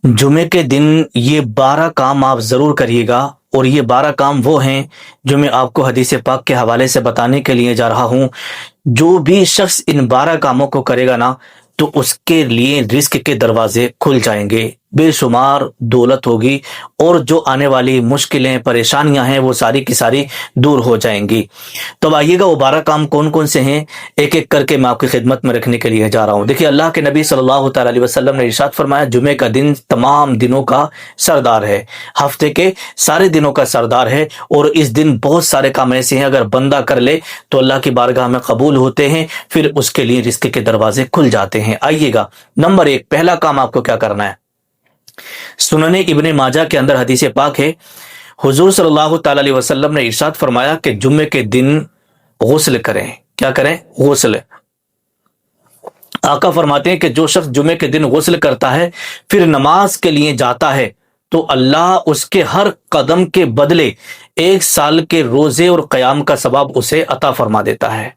जुमे के दिन ये 12 काम आप ज़रूर करिएगा, और ये 12 काम वो हैं जो मैं आपको हदीस पाक के हवाले से बताने के लिए जा रहा हूँ। जो भी शख्स इन 12 कामों को करेगा ना, तो उसके लिए रिस्क के दरवाजे खुल जाएंगे, बेशुमार दौलत होगी, और जो आने वाली मुश्किलें परेशानियां हैं वो सारी की सारी दूर हो जाएंगी। तो अब आइएगा वो 12 काम कौन कौन से हैं, एक एक करके मैं आपकी खिदमत में रखने के लिए जा रहा हूं। देखिए, अल्लाह के नबी सल्लल्लाहु तआला अलैहि वसल्लम ने इरशाद फरमाया, जुमे का दिन तमाम दिनों का सरदार है, हफ्ते के सारे दिनों का सरदार है, और इस दिन बहुत सारे काम ऐसे हैं अगर बंदा कर ले तो अल्लाह की बारगाह में कबूल होते हैं, फिर उसके लिए रिस्क के दरवाजे खुल जाते हैं। आइएगा, नंबर 1, पहला काम आपको क्या करना है। सुनने इब्ने माजा के अंदर हदीस पाक है, हुजूर सल्लल्लाहु तआला अलैहि वसल्लम ने इरशाद फरमाया कि जुम्मे के दिन गुस्ल करें। क्या करें? गुस्ल। आका फरमाते हैं कि जो शख्स जुम्मे के दिन गुस्ल करता है फिर नमाज के लिए जाता है तो अल्लाह उसके हर कदम के बदले 1 साल के रोजे और क़याम का सवाब उसे अता फरमा देता है।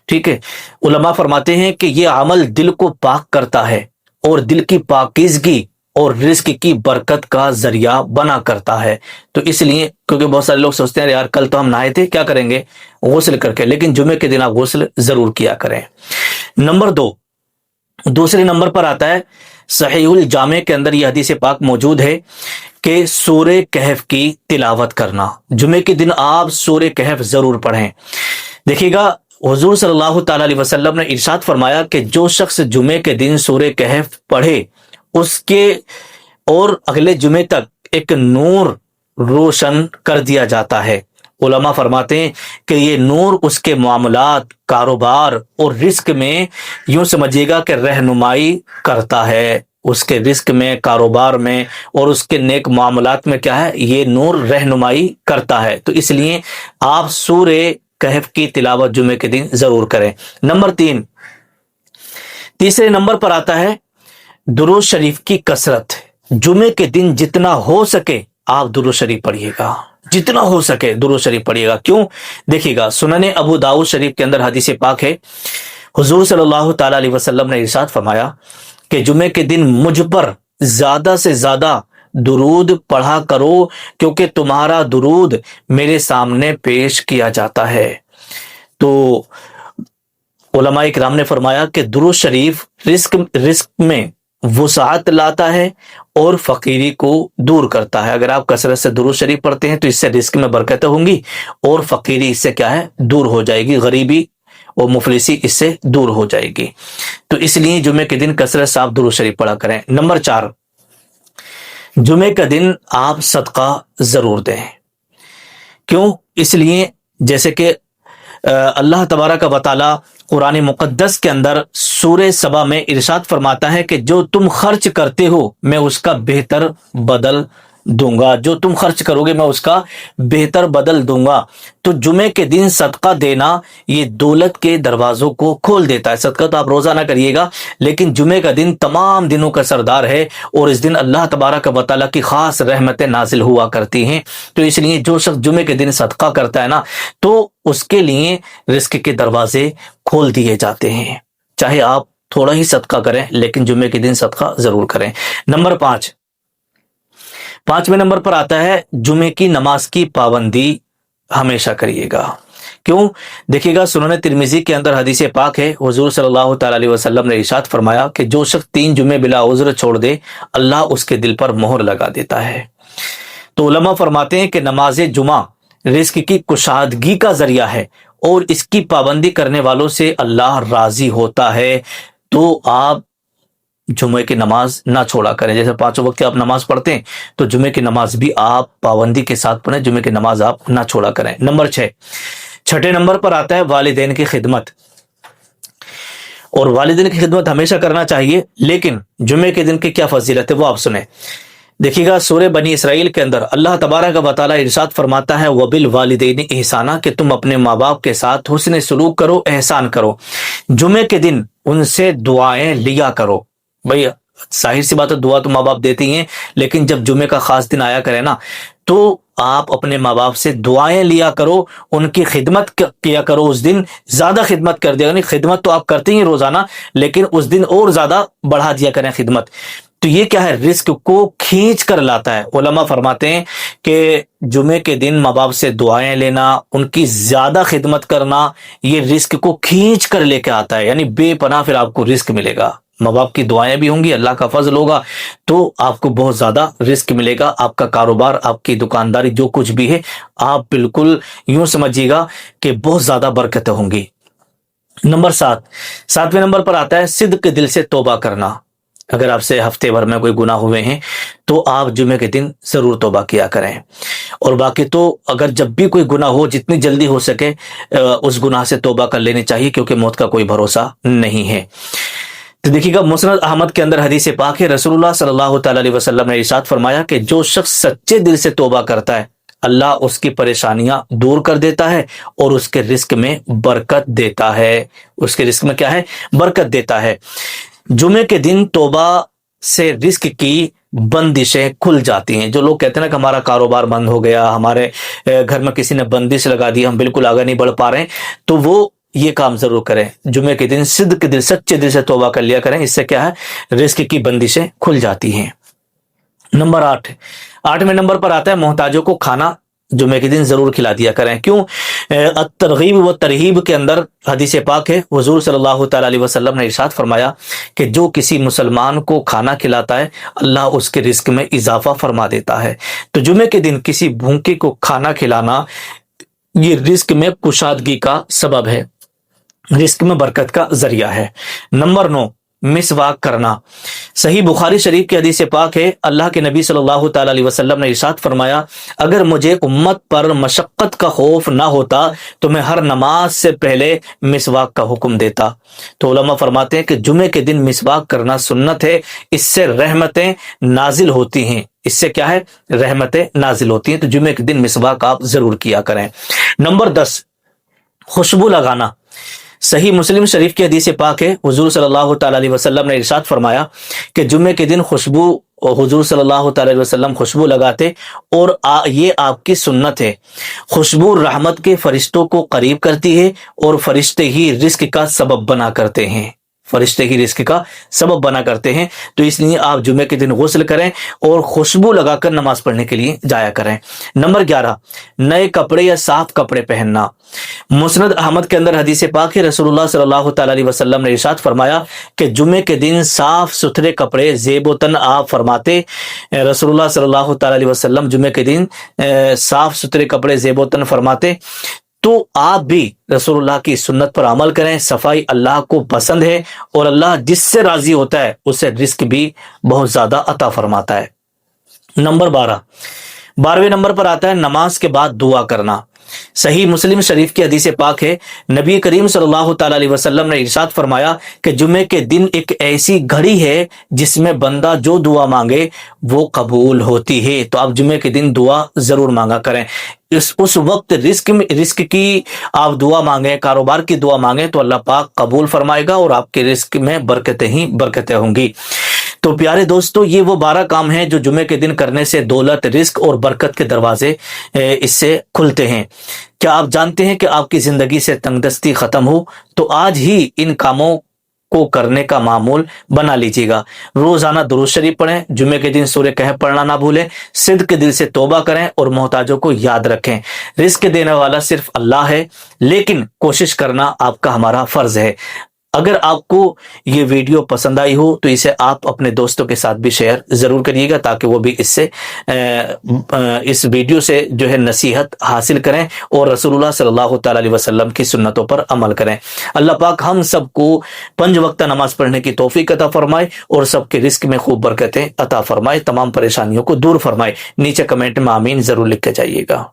ठीक है, उलमा फरमाते हैं कि यह अमल दिल को पाक करता है और दिल की पाकीज़गी और रिस्क की बरकत का जरिया बना करता है। तो इसलिए, क्योंकि बहुत सारे लोग सोचते हैं यार कल तो हम नहाए थे, क्या करेंगे? गुस्ल करके, लेकिन जुमे के दिन आप गुस्ल जरूर किया करें। नंबर 2, दूसरे नंबर पर आता है, सहीहुल जामे के अंदर यह हदीस पाक मौजूद है कि सूरे कहफ की तिलावत करना। जुमे के दिन आप सूरे कहफ जरूर पढ़ें। देखिएगा, हुजूर सल्लल्लाहु तआला अलैहि वसल्लम ने इरशाद फरमाया कि जो शख्स जुमे के दिन सूरे कहफ पढ़े उसके और अगले जुमे तक एक नूर रोशन कर दिया जाता है। उलमा फरमाते हैं कि ये नूर उसके मामलात, कारोबार और रिस्क में यूं समझिएगा कि रहनुमाई करता है। उसके रिस्क में, कारोबार में और उसके नेक मामलात में क्या है, ये नूर रहनुमाई करता है। तो इसलिए आप सूरे कहफ की तिलावत जुमे के दिन जरूर करें। नंबर 3, तीसरे नंबर पर आता है दुरूद शरीफ की कसरत। जुमे के दिन जितना हो सके आप दुरूद शरीफ पढ़िएगा, जितना हो सके दुरूद शरीफ पढ़िएगा। क्यों? देखिएगा, सुनने अबू दाऊद शरीफ के अंदर हदीस पाक है, हुजूर सल्लल्लाहु तआला अलैहि वसल्लम ने इरशाद फरमाया कि जुमे के दिन मुझ पर ज्यादा से ज्यादा दुरूद पढ़ा करो, क्योंकि तुम्हारा दुरूद मेरे सामने पेश किया जाता है। तो उलमा इकराम ने फरमाया कि दुरूद शरीफ रिस्क में वुसाअत लाता है और फकीरी को दूर करता है। अगर आप कसरत से दुरूद शरीफ पढ़ते हैं तो इससे रिस्क में बरकतें होंगी और फकीरी इससे क्या है, दूर हो जाएगी, गरीबी और मुफलिसी इससे दूर हो जाएगी। तो इसलिए जुमे के दिन कसरत से आप दुरूद शरीफ पढ़ा करें। नंबर 4, जुमे का दिन आप सदका जरूर दें। क्यों? इसलिए जैसे कि अल्लाह तबारक व तआला कुरान मुक़द्दस के अंदर सूरे सबा में इरशाद फरमाता है कि जो तुम खर्च करते हो मैं उसका बेहतर बदल दूंगा, जो तुम खर्च करोगे मैं उसका बेहतर बदल दूंगा। तो जुमे के दिन सदका देना ये दौलत के दरवाजों को खोल देता है। सदका तो आप रोजाना करिएगा, लेकिन जुमे का दिन तमाम दिनों का सरदार है और इस दिन अल्लाह तबारक व तआला की खास रहमतें नाजिल हुआ करती हैं। तो इसलिए जो शख्स जुमे के दिन सदका करता है ना, तो उसके लिए रिस्क के दरवाजे खोल दिए जाते हैं। चाहे आप थोड़ा ही सदका करें, लेकिन जुमे के दिन सदका जरूर करें। नंबर 5, 5वें नंबर पर आता है जुमे की नमाज की पाबंदी हमेशा करिएगा। क्यों? देखिएगा, सुनन तिरमिजी के अंदर हदीस पाक है, हुजूर सल्लल्लाहु तआला अलैहि वसल्लम ने इरशाद फरमाया कि जो शख्स 3 जुमे बिला उज़्र छोड़ दे अल्लाह उसके दिल पर मोहर लगा देता है। तो उलमा फरमाते हैं कि नमाज जुमा रिस्क की कुशादगी का जरिया है और इसकी पाबंदी करने वालों से अल्लाह राजी होता है। तो आप जुमे की नमाज ना छोड़ा करें। जैसे 5 वक्त आप नमाज पढ़ते हैं तो जुमे की नमाज भी आप पाबंदी के साथ पढ़ें, जुमे की नमाज आप ना छोड़ा करें। नंबर 6, छठे नंबर पर आता है वालिदैन की खिदमत। और वालिदैन की खिदमत हमेशा करना चाहिए, लेकिन जुमे के दिन की क्या फजीलत है वो आप सुने। देखिएगा, सूरे बनी इसराइल के अंदर अल्लाह तबारक व तआला इरशाद फरमाता है, वबिल वालिदैन एहसाना, कि तुम अपने माँ बाप के साथ हुस्न सलूक करो, एहसान करो। जुमे के दिन उनसे दुआएं लिया करो। भाई जाहिर सी बात है, दुआ तो माँ बाप देते ही हैं, लेकिन जब जुमे का खास दिन आया करे ना, तो आप अपने माँ बाप से दुआएं लिया करो, उनकी खिदमत किया करो। उस दिन ज्यादा खिदमत कर दिया, खिदमत तो आप करते ही रोजाना, लेकिन उस दिन और ज्यादा बढ़ा दिया करें खिदमत। تو یہ کیا ہے؟ رزق کو کھینچ کر لاتا ہے۔ علماء فرماتے ہیں کہ جمعے کے دن ماں باپ سے دعائیں لینا، ان کی زیادہ خدمت کرنا، یہ رزق کو کھینچ کر لے کے آتا ہے، یعنی بے پناہ پھر آپ کو رزق ملے گا۔ ماں باپ کی دعائیں بھی ہوں گی، اللہ کا فضل ہوگا تو آپ کو بہت زیادہ رزق ملے گا۔ آپ کا کاروبار، آپ کی دکانداری، جو کچھ بھی ہے، آپ بالکل یوں سمجھیے گا کہ بہت زیادہ برکتیں ہوں گی۔ نمبر 7، 7ویں نمبر پر آتا ہے صدق دل سے توبہ کرنا۔ اگر آپ سے ہفتے بھر میں کوئی گناہ ہوئے ہیں تو آپ جمعے کے دن ضرور توبہ کیا کریں، اور باقی تو اگر جب بھی کوئی گناہ ہو، جتنی جلدی ہو سکے اس گناہ سے توبہ کر لینی چاہیے، کیونکہ موت کا کوئی بھروسہ نہیں ہے۔ تو دیکھیے گا، مسند احمد کے اندر حدیث پاک ہے، رسول اللہ صلی اللہ تعالی علیہ وسلم نے ارشاد فرمایا کہ جو شخص سچے دل سے توبہ کرتا ہے، اللہ اس کی پریشانیاں دور کر دیتا ہے اور اس کے رزق میں برکت دیتا ہے۔ اس کے رزق میں کیا ہے؟ برکت دیتا ہے۔ جمعے کے دن توبہ سے رزق کی بندشیں کھل جاتی ہیں۔ جو لوگ کہتے ہیں نا کہ ہمارا کاروبار بند ہو گیا، ہمارے گھر میں کسی نے بندش لگا دی، ہم بالکل آگے نہیں بڑھ پا رہے ہیں، تو وہ یہ کام ضرور کریں، جمعے کے دن صدق دل، سچے دل سے توبہ کر لیا کریں۔ اس سے کیا ہے؟ رزق کی بندشیں کھل جاتی ہیں۔ نمبر 8، 8ویں نمبر پر آتا ہے محتاجوں کو کھانا جمعے کے دن ضرور کھلا دیا کریں۔ کیوں؟ الترغیب و ترہیب کے اندر حدیث پاک ہے، حضور صلی اللہ تعالی علیہ وسلم نے ارشاد فرمایا کہ جو کسی مسلمان کو کھانا کھلاتا ہے، اللہ اس کے رزق میں اضافہ فرما دیتا ہے۔ تو جمعے کے دن کسی بھوکے کو کھانا کھلانا یہ رزق میں کشادگی کا سبب ہے، رزق میں برکت کا ذریعہ ہے۔ نمبر 9، مسواک کرنا۔ صحیح بخاری شریف کی حدیث پاک ہے، اللہ کے نبی صلی اللہ تعالی علیہ وسلم نے ارشاد فرمایا، اگر مجھے امت پر مشقت کا خوف نہ ہوتا تو میں ہر نماز سے پہلے مسواک کا حکم دیتا۔ تو علماء فرماتے ہیں کہ جمعے کے دن مسواک کرنا سنت ہے، اس سے رحمتیں نازل ہوتی ہیں، اس سے کیا ہے؟ رحمتیں نازل ہوتی ہیں۔ تو جمعے کے دن مسواک آپ ضرور کیا کریں۔ نمبر 10، خوشبو لگانا۔ صحیح مسلم شریف کی حدیث پاک ہے، حضور صلی اللہ تعالی علیہ وسلم نے ارشاد فرمایا کہ جمعے کے دن حضور صلی اللہ تعالی علیہ وسلم خوشبو لگاتے، اور یہ آپ کی سنت ہے۔ خوشبو رحمت کے فرشتوں کو قریب کرتی ہے، اور فرشتے ہی رزق کا سبب بنا کرتے ہیں، فرشتے ہی رزق کا سبب بنا کرتے ہیں۔ تو اس لیے آپ جمعے کے دن غسل کریں اور خوشبو لگا کر نماز پڑھنے کے لیے جایا کریں۔ نمبر 11، نئے کپڑے یا صاف کپڑے پہننا۔ مسند احمد کے اندر حدیث پاک ہے، رسول اللہ صلی اللہ تعالی علیہ وسلم نے ارشاد فرمایا کہ جمعے کے دن صاف ستھرے کپڑے زیب و تن آپ فرماتے۔ رسول اللہ صلی اللہ تعالی علیہ وسلم جمعے کے دن صاف ستھرے کپڑے زیب و تن فرماتے، تو آپ بھی رسول اللہ کی سنت پر عمل کریں۔ صفائی اللہ کو پسند ہے، اور اللہ جس سے راضی ہوتا ہے اسے رزق بھی بہت زیادہ عطا فرماتا ہے۔ نمبر 12، 12ویں نمبر پر آتا ہے نماز کے بعد دعا کرنا۔ صحیح مسلم شریف کی حدیث پاک ہے، نبی کریم صلی اللہ تعالی علیہ وسلم نے ارشاد فرمایا کہ جمعے کے دن ایک ایسی گھڑی ہے جس میں بندہ جو دعا مانگے وہ قبول ہوتی ہے۔ تو آپ جمعے کے دن دعا ضرور مانگا کریں۔ اس وقت رزق کی آپ دعا مانگیں، کاروبار کی دعا مانگیں تو اللہ پاک قبول فرمائے گا، اور آپ کے رزق میں برکتیں ہی برکتیں ہوں گی۔ تو پیارے دوستو، یہ وہ 12 کام ہیں جو جمعے کے دن کرنے سے دولت، رزق اور برکت کے دروازے اس سے کھلتے ہیں۔ کیا آپ جانتے ہیں کہ آپ کی زندگی سے تنگ دستی ختم ہو؟ تو آج ہی ان کاموں کو کرنے کا معمول بنا لیجیے گا۔ روزانہ درود شریف پڑھیں، جمعے کے دن سورہ کہف پڑھنا نہ بھولیں، صدق دل سے توبہ کریں اور محتاجوں کو یاد رکھیں۔ رزق دینے والا صرف اللہ ہے، لیکن کوشش کرنا آپ کا ہمارا فرض ہے۔ اگر آپ کو یہ ویڈیو پسند آئی ہو تو اسے آپ اپنے دوستوں کے ساتھ بھی شیئر ضرور کریے گا، تاکہ وہ بھی اس ویڈیو سے جو ہے نصیحت حاصل کریں اور رسول اللہ صلی اللہ تعالی علیہ وسلم کی سنتوں پر عمل کریں۔ اللہ پاک ہم سب کو 5 وقتہ نماز پڑھنے کی توفیق عطا فرمائے اور سب کے رزق میں خوب برکتیں عطا فرمائے، تمام پریشانیوں کو دور فرمائے۔ نیچے کمنٹ میں آمین ضرور لکھ کے جائیے گا۔